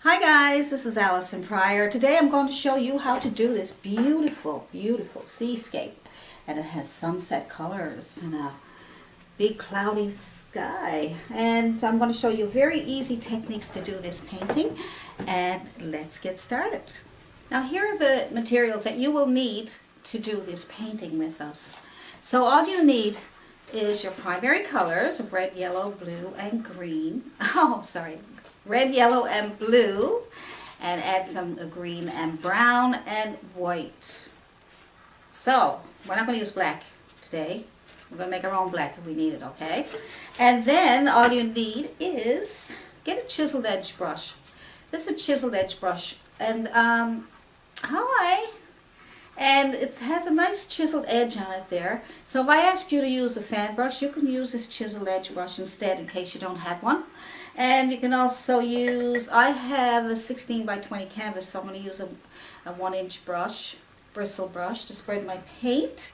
Hi guys, this is Allison Pryor. Today I'm going to show you how to do this beautiful, beautiful seascape. And it has sunset colors and a big cloudy sky. And I'm going to show you very easy techniques to do this painting. And let's get started. Now here are the materials that you will need to do this painting with us. So all you need is your primary colors of red, yellow, blue, and green. Red, yellow, and blue, and add some green and brown and white. So we're not going to use black today. We're going to make our own black if we need it, okay? And then all you need is get a chiseled edge brush. This is a chiseled edge brush, and and it has a nice chiseled edge on it there. So if I ask you to use a fan brush, you can use this chiseled edge brush instead in case you don't have one. And you can also use, I have a 16 by 20 canvas, so I'm going to use a 1-inch brush, bristle brush, to spread my paint.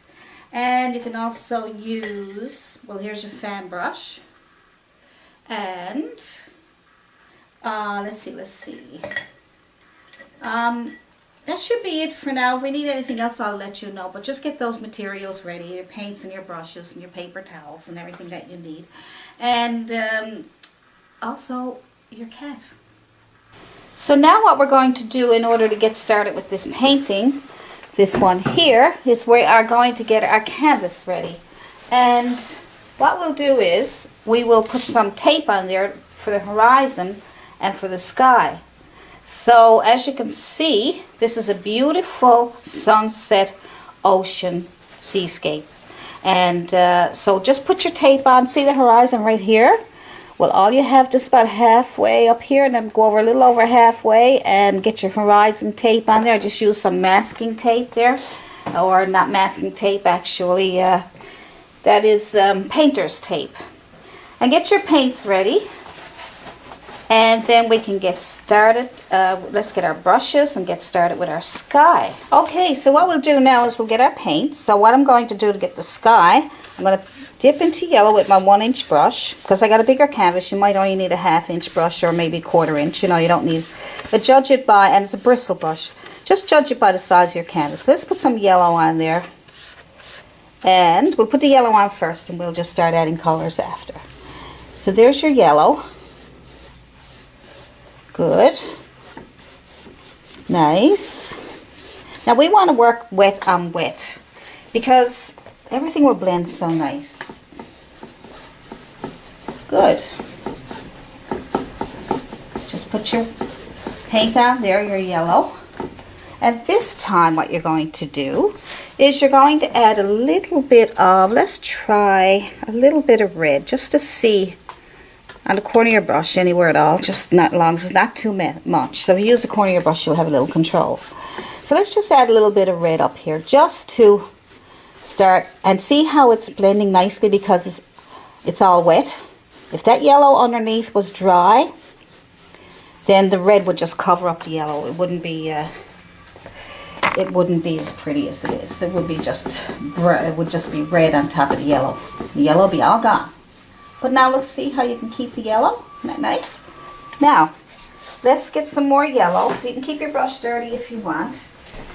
And you can also use, well, here's your fan brush. And, let's see. That should be it for now. If we need anything else, I'll let you know. But just get those materials ready, your paints and your brushes and your paper towels and everything that you need. And also your cat. So now what we're going to do in order to get started with this painting, this one here, is we are going to get our canvas ready. And what we'll do is we will put some tape on there for the horizon and for the sky. So as you can see, this is a beautiful sunset ocean seascape. And so just put your tape on. See the horizon right here? Well, all you have just about halfway up here, and then go over a little over halfway and get your horizon tape on there. Just use some masking tape there, or not masking tape actually, that is painter's tape. And get your paints ready, and then we can get started. Let's get our brushes and get started with our sky. Okay, so what we'll do now is we'll get our paint. So what I'm going to do to get the sky, I'm going to dip into yellow with my 1-inch brush. Because I got a bigger canvas, you might only need a 1/2-inch brush or maybe 1/4 inch. You know, you don't need. But judge it by, and it's a bristle brush. Just judge it by the size of your canvas. Let's put some yellow on there. And we'll put the yellow on first, and we'll just start adding colors after. So there's your yellow. Good. Nice. Now we want to work wet on wet, because everything will blend so nice. Good. Just put your paint on there, your yellow. And this time what you're going to do is you're going to add a little bit of, let's try a little bit of red, just to see on the corner of your brush, anywhere at all, just not long as it's not too much. So if you use the corner of your brush, you'll have a little control. So let's just add a little bit of red up here, just to start, and see how it's blending nicely, because it's all wet. If that yellow underneath was dry, then the red would just cover up the yellow. It wouldn't be as pretty as it is. It would just be red on top of the yellow. The yellow will be all gone. But now let's see how you can keep the yellow. Isn't that nice? Now, let's get some more yellow. So you can keep your brush dirty if you want.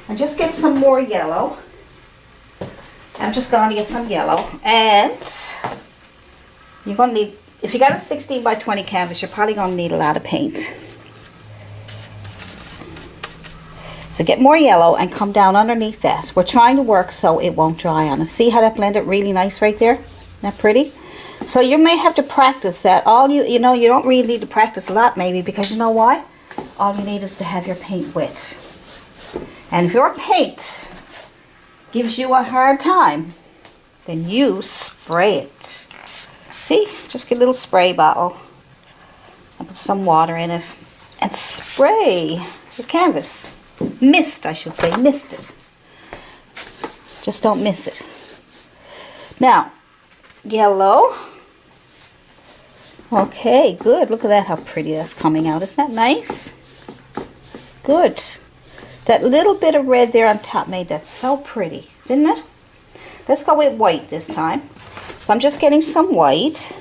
And just get some more yellow. I'm just going to get some yellow. And you're going to need, if you got a 16 by 20 canvas, you're probably going to need a lot of paint. So get more yellow and come down underneath that. We're trying to work so it won't dry on us. See how that blended really nice right there? Isn't that pretty? So you may have to practice that. You don't really need to practice a lot maybe, because you know why? All you need is to have your paint wet. And if your paint gives you a hard time, then you spray it. See? Just get a little spray bottle and put some water in it and spray your canvas. Mist, I should say. Mist it. Just don't miss it. Now, yellow. Okay, good. Look at that, how pretty that's coming out. Isn't that nice? Good. That little bit of red there on top made that so pretty, didn't it? Let's go with white this time. So I'm just getting some white.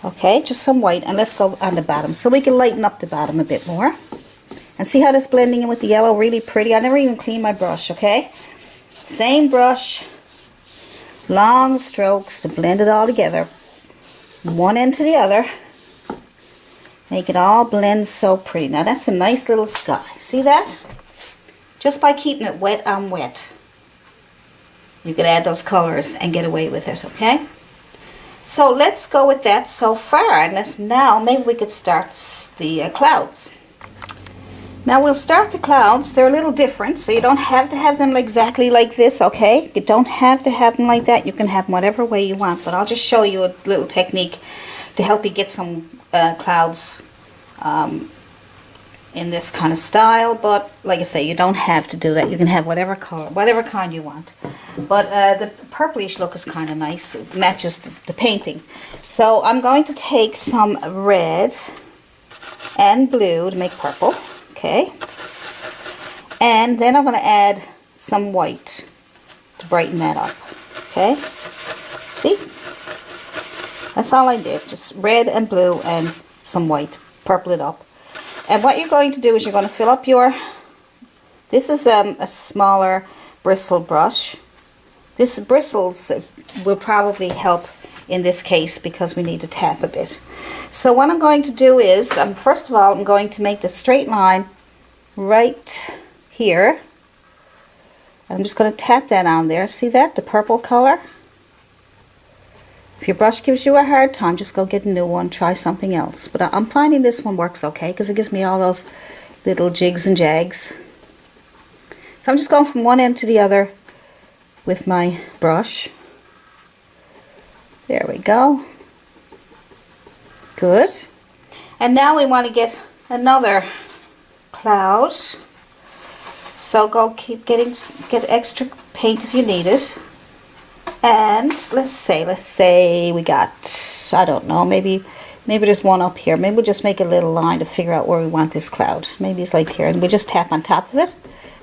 Okay, just some white, and let's go on the bottom so we can lighten up the bottom a bit more. And see how this blending in with the yellow, really pretty. I never even cleaned my brush, okay? Same brush, long strokes to blend it all together. One end to the other. Make it all blend so pretty. Now that's a nice little sky. See that? Just by keeping it wet on wet, you could add those colors and get away with it, okay? So let's go with that so far, and let's now, maybe we could start the clouds. Now we'll start the clouds. They're a little different, so you don't have to have them exactly like this, okay? You don't have to have them like that. You can have them whatever way you want, but I'll just show you a little technique to help you get some clouds in this kind of style. But like I say, you don't have to do that. You can have whatever color, whatever kind you want. But the purplish look is kind of nice. It matches the painting. So I'm going to take some red and blue to make purple. Okay, and then I'm going to add some white to brighten that up. Okay, see, that's all I did, just red and blue and some white, purple it up. And what you're going to do is you're going to fill up your, this is a smaller bristle brush. This bristles will probably help in this case because we need to tap a bit. So what I'm going to do is, first of all, I'm going to make the straight line right here. I'm just going to tap that on there. See that? The purple color. If your brush gives you a hard time, just go get a new one. Try something else. But I'm finding this one works okay because it gives me all those little jigs and jags. So I'm just going from one end to the other with my brush. There we go. Good. And now we want to get another cloud. So go get extra paint if you need it. And let's say we got, I don't know, maybe there's one up here. Maybe we'll just make a little line to figure out where we want this cloud. Maybe it's like here, and we just tap on top of it.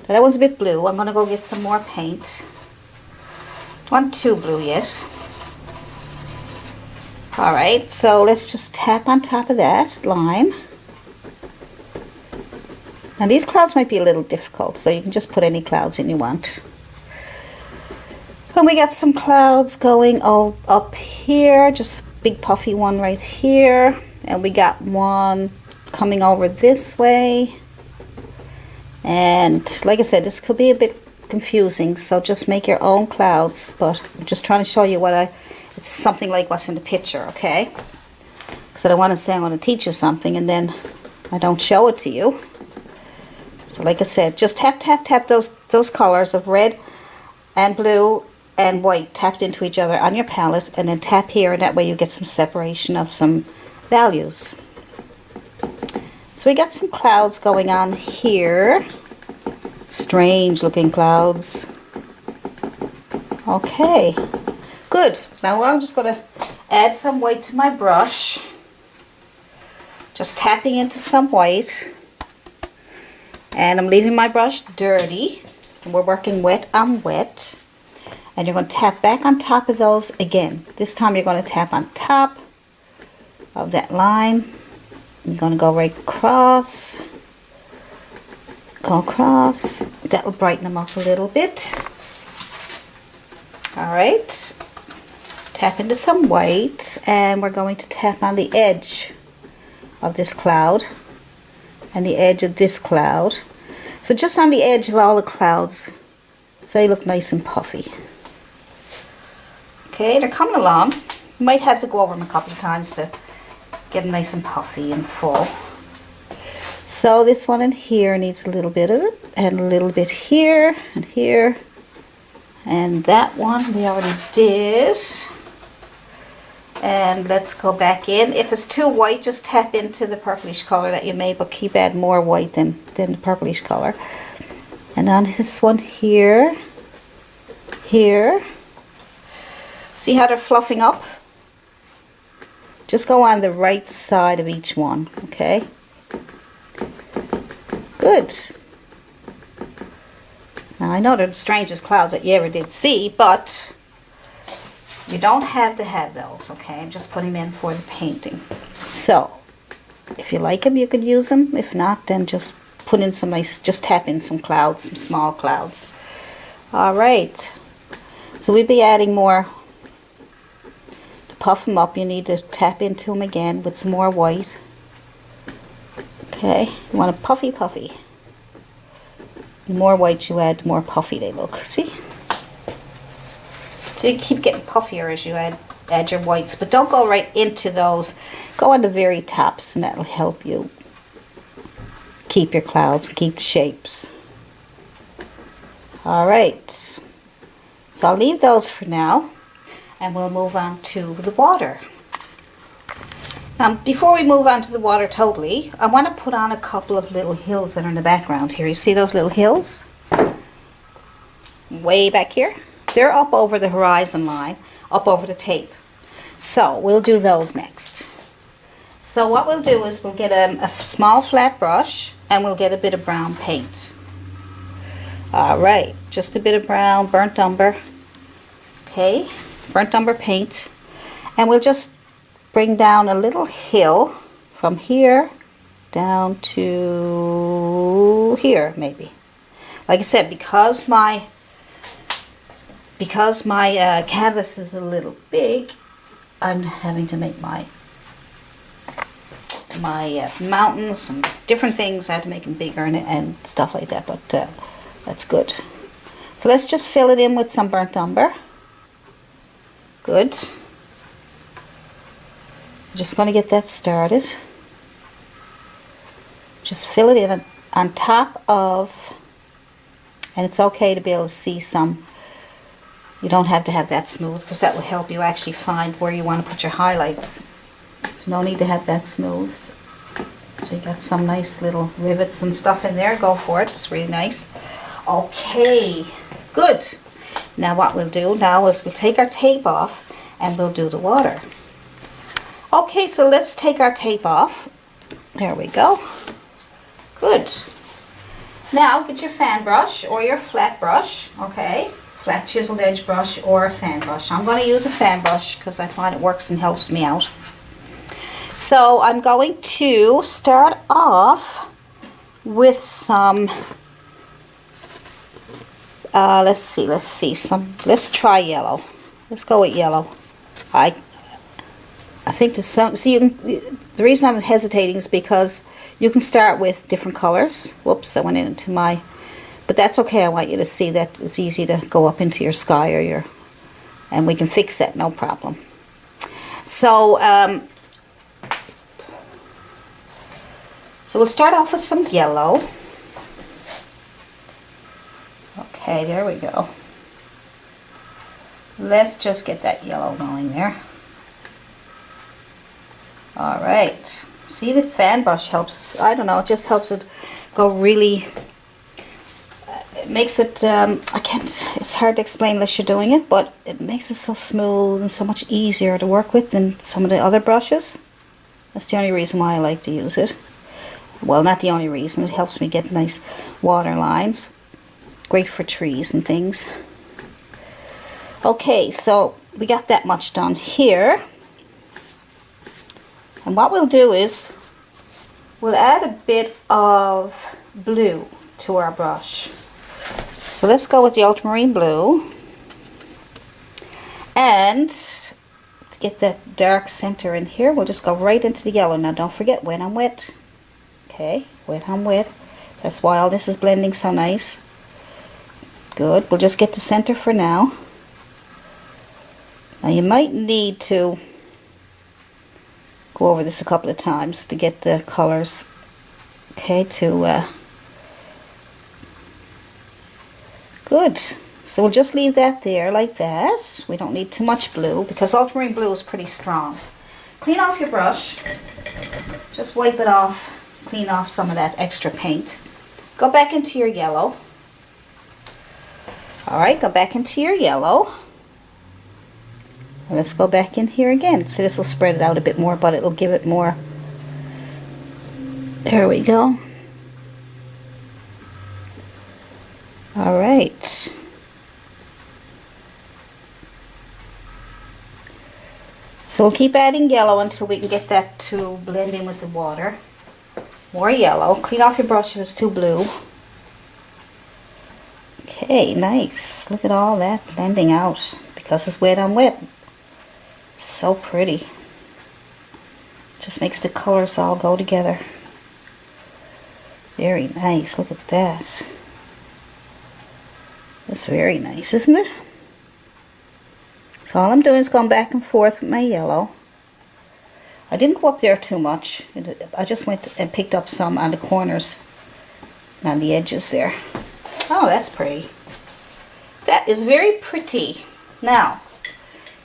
Now that one's a bit blue. I'm gonna go get some more paint. Don't want too blue yet. Alright, so let's just tap on top of that line. Now these clouds might be a little difficult, so you can just put any clouds in you want. And we got some clouds going up here, just big puffy one right here. And we got one coming over this way. And like I said, this could be a bit confusing, so just make your own clouds. But I'm just trying to show you it's something like what's in the picture, okay? Because I don't want to say I'm going to teach you something and then I don't show it to you. So like I said, just tap, tap, tap those colors of red and blue and white tapped into each other on your palette, and then tap here, and that way you get some separation of some values. So we got some clouds going on here. Strange looking clouds. Okay. Good. Now I'm just going to add some white to my brush. Just tapping into some white. And I'm leaving my brush dirty. And we're working wet on wet. And you're going to tap back on top of those again. This time you're going to tap on top of that line. You're going to go right across. Go across. That will brighten them up a little bit. Alright. Tap into some white, and we're going to tap on the edge of this cloud and the edge of this cloud. So just on the edge of all the clouds, so they look nice and puffy. Okay, they're coming along. You might have to go over them a couple of times to get them nice and puffy and full. So this one in here needs a little bit of it, and a little bit here and here. And that one we already did. And let's go back in. If it's too white, just tap into the purplish color that you made, but keep adding more white than the purplish color. And on this one here, here. See how they're fluffing up? Just go on the right side of each one, okay? Good. Now I know they're the strangest clouds that you ever did see, but You don't have to have those, okay? I'm just putting them in for the painting. So, if you like them, you could use them. If not, then just put in some nice, just tap in some clouds, some small clouds. All right. So we'll be adding more. To puff them up, you need to tap into them again with some more white. Okay, you want a puffy. The more white you add, the more puffy they look. See? So you keep getting puffier as you add your whites, but don't go right into those. Go on the very tops, and that'll help you keep your clouds, keep the shapes. All right. So I'll leave those for now, and we'll move on to the water. Now, before we move on to the water totally, I want to put on a couple of little hills that are in the background here. You see those little hills? Way back here? They're up over the horizon line, up over the tape. So we'll do those next. So what we'll do is we'll get a small flat brush, and we'll get a bit of brown paint. All right, just a bit of brown, burnt umber. Okay, burnt umber paint. And we'll just bring down a little hill from here down to here, maybe. Like I said, because my canvas is a little big, I'm having to make my mountains and different things. I have to make them bigger and stuff like that, but that's good. So let's just fill it in with some burnt umber. Good. I'm just going to get that started. Just fill it in on top of, and it's okay to be able to see some. You don't have to have that smooth, because that will help you actually find where you want to put your highlights. So no need to have that smooth. So you got some nice little rivets and stuff in there. Go for it. It's really nice. Okay, good. Now what we'll do now is we'll take our tape off and we'll do the water. Okay, so let's take our tape off. There we go. Good. Now get your fan brush or your flat brush, okay? Flat chiseled edge brush or a fan brush. I'm going to use a fan brush because I find it works and helps me out. So I'm going to start off with some, let's try yellow. Let's go with yellow. I think there's some, see, the reason I'm hesitating is because you can start with different colors. Whoops, I went into my, but that's okay. I want you to see that it's easy to go up into your sky or your, and we can fix that, no problem. So, so we'll start off with some yellow. Okay, there we go. Let's just get that yellow going there. All right. See, the fan brush helps. I don't know, it just helps it go really. It makes it. I can't. It's hard to explain unless you're doing it, but it makes it so smooth and so much easier to work with than some of the other brushes. That's the only reason why I like to use it. Well, not the only reason. It helps me get nice water lines. Great for trees and things. Okay, so we got that much done here. And what we'll do is we'll add a bit of blue to our brush. So let's go with the ultramarine blue. And to get that dark center in here, we'll just go right into the yellow. Now don't forget, wet on wet. Okay, wet on wet. That's why all this is blending so nice. Good. We'll just get the center for now. Now you might need to go over this a couple of times to get the colors, okay, to good. So we'll just leave that there like that. We don't need too much blue because ultramarine blue is pretty strong. Clean off your brush. Just wipe it off. Clean off some of that extra paint. Go back into your yellow. Alright, go back into your yellow. Let's go back in here again. So this will spread it out a bit more, but it'll give it more. There we go. All right. So we'll keep adding yellow until we can get that to blend in with the water. More yellow. Clean off your brush if it's too blue. Okay, nice. Look at all that blending out. Because it's wet on wet. So pretty. Just makes the colors all go together. Very nice. Look at that. That's very nice, isn't it? So all I'm doing is going back and forth with my yellow. I didn't go up there too much. I just went and picked up some on the corners and on the edges there. Oh, that's pretty. That is very pretty. Now,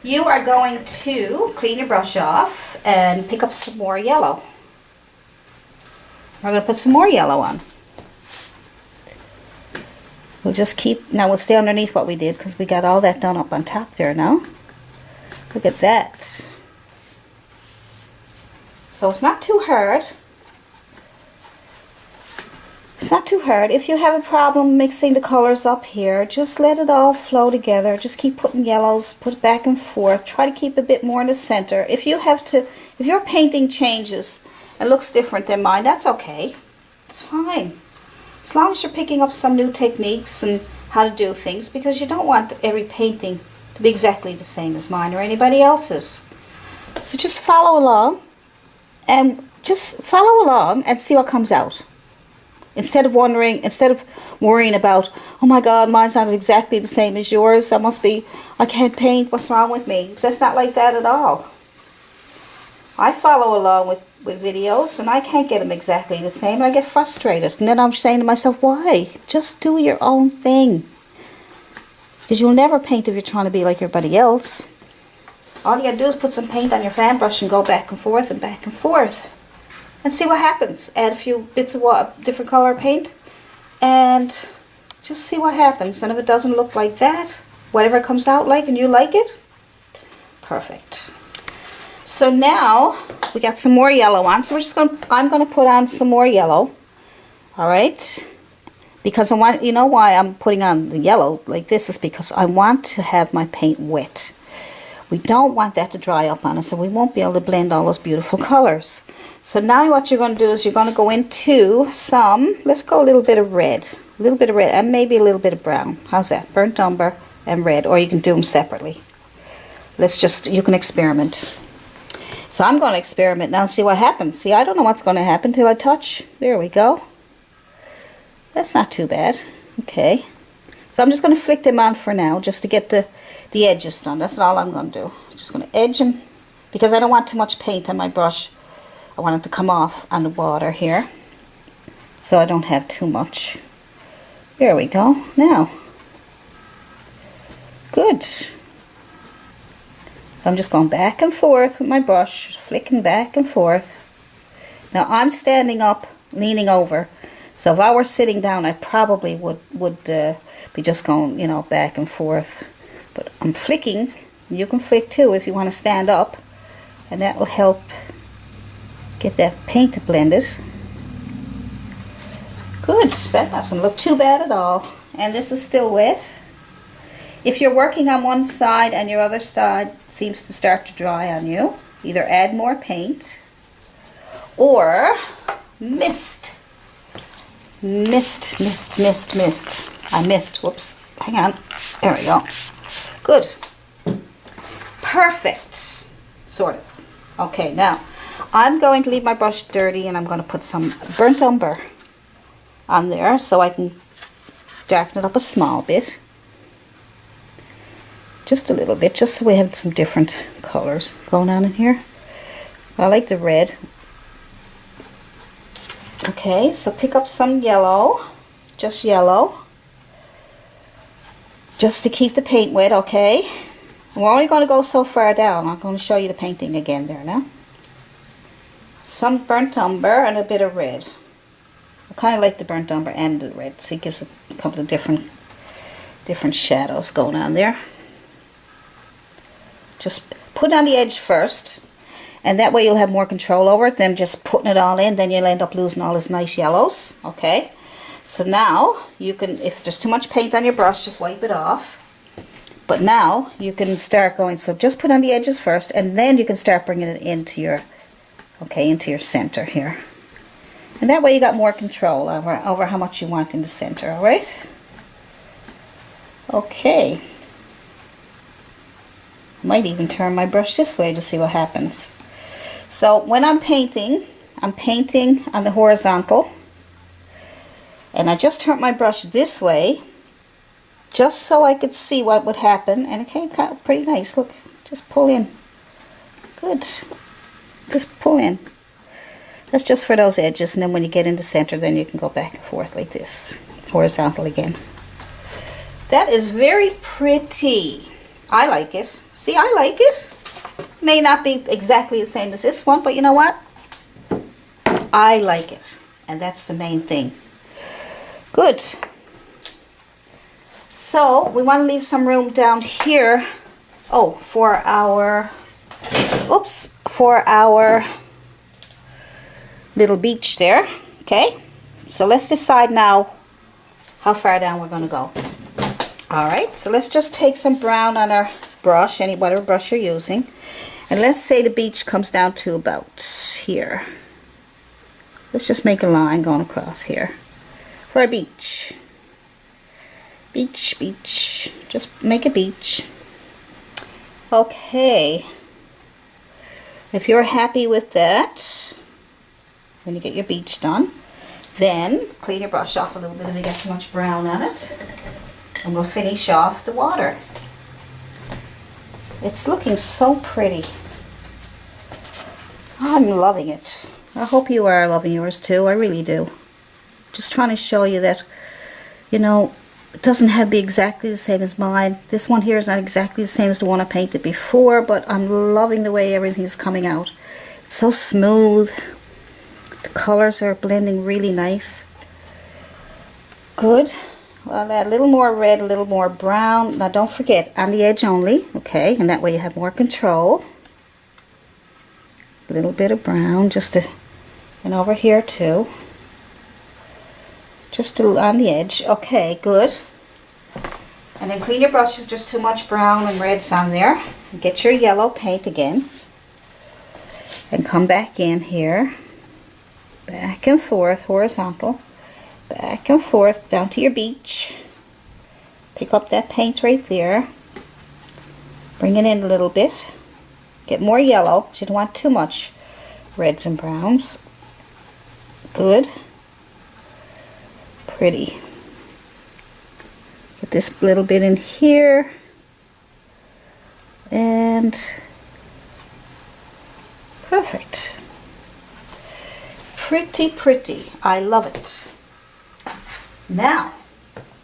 you are going to clean your brush off and pick up some more yellow. We're going to put some more yellow on. We'll just keep, now we'll stay underneath what we did because we got all that done up on top there now. Look at that. So it's not too hard. It's not too hard. If you have a problem mixing the colors up here, just let it all flow together. Just keep putting yellows, put it back and forth. Try to keep a bit more in the center. If your painting changes and looks different than mine, that's okay. It's fine. As long as you're picking up some new techniques and how to do things, because you don't want every painting to be exactly the same as mine or anybody else's. So just follow along and see what comes out. Instead of worrying about, oh my God, mine's not exactly the same as yours. I can't paint. What's wrong with me? That's not like that at all. I follow along with videos and I can't get them exactly the same and I get frustrated. And then I'm saying to myself, why? Just do your own thing. Because you'll never paint if you're trying to be like everybody else. All you gotta do is put some paint on your fan brush and go back and forth and see what happens. Add a few bits of different color paint and just see what happens. And if it doesn't look like that, whatever it comes out like and you like it, perfect. So now we got some more yellow on. So I'm gonna put on some more yellow. All right. Because you know why I'm putting on the yellow like this is because I want to have my paint wet. We don't want that to dry up on us, and we won't be able to blend all those beautiful colors. So now what you're going to do is you're going to go into some, let's go a little bit of red, and maybe a little bit of brown. How's that? Burnt umber and red, or you can do them separately. You can experiment. So I'm going to experiment now and see what happens. See, I don't know what's going to happen till I touch. There we go. That's not too bad. Okay. So I'm just going to flick them on for now, just to get the edges done. That's all I'm going to do. Just going to edge them, because I don't want too much paint on my brush. I want it to come off on the water here, so I don't have too much. There we go. Now, good. So I'm just going back and forth with my brush, flicking back and forth. Now I'm standing up, leaning over. So if I were sitting down, I probably would be just going, back and forth. But I'm flicking. You can flick too if you want to stand up, and that will help get that paint blended. Good. That doesn't look too bad at all. And this is still wet. If you're working on one side and your other side seems to start to dry on you, either add more paint or mist. Mist. I missed. Whoops. Hang on. There we go. Good. Perfect. Sort of. Okay, now I'm going to leave my brush dirty and I'm going to put some burnt umber on there so I can darken it up a small bit. Just a little bit, just so we have some different colors going on in here. I like the red. Okay, so pick up some yellow, just yellow, just to keep the paint wet, okay? And we're only going to go so far down. I'm going to show you the painting again there now. Some burnt umber and a bit of red. I kind of like the burnt umber and the red, so it gives a couple of different shadows going on there. Just put it on the edge first, and that way you'll have more control over it than just putting it all in. Then you'll end up losing all these nice yellows. Okay, so now you can, if there's too much paint on your brush, just wipe it off. But now you can start going, so just put on the edges first, and then you can start bringing it into your, okay, into your center here. And that way you got more control over how much you want in the center, all right? Okay. I might even turn my brush this way to see what happens. So when I'm painting on the horizontal, and I just turned my brush this way just so I could see what would happen, and it came out pretty nice. Look, just pull in. Good. Just pull in. That's just for those edges, and then when you get in the center, then you can go back and forth like this, horizontal again. That is very pretty. I like it. See, I like it. May not be exactly the same as this one, but you know what? I like it, and that's the main thing. Good. So we want to leave some room down here. Oh, for our, oops, for our little beach there. Okay. So let's decide now how far down we're going to go. All right. So let's just take some brown on our brush, whatever brush you're using, and let's say the beach comes down to about here. Let's just make a line going across here for a beach. Beach, beach. Just make a beach. Okay. If you're happy with that, when you get your beach done, then clean your brush off a little bit if you get too much brown on it. And we'll finish off the water. It's looking so pretty. I'm loving it. I hope you are loving yours too. I really do. Just trying to show you that, you know, it doesn't have to be exactly the same as mine. This one here is not exactly the same as the one I painted before, but I'm loving the way everything's coming out. It's so smooth. The colors are blending really nice. Good. Well, add a little more red, a little more brown. Now don't forget, on the edge only, okay? And that way you have more control. A little bit of brown, and over here too. Just on the edge. Okay, good. And then clean your brush if just too much brown and reds on there. Get your yellow paint again. And come back in here. Back and forth, horizontal. Back and forth down to your beach. Pick up that paint right there. Bring it in a little bit. Get more yellow, because you don't want too much reds and browns. Good. Pretty. Get this little bit in here. And perfect. Pretty, pretty. I love it. Now,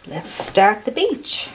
let's start the beach.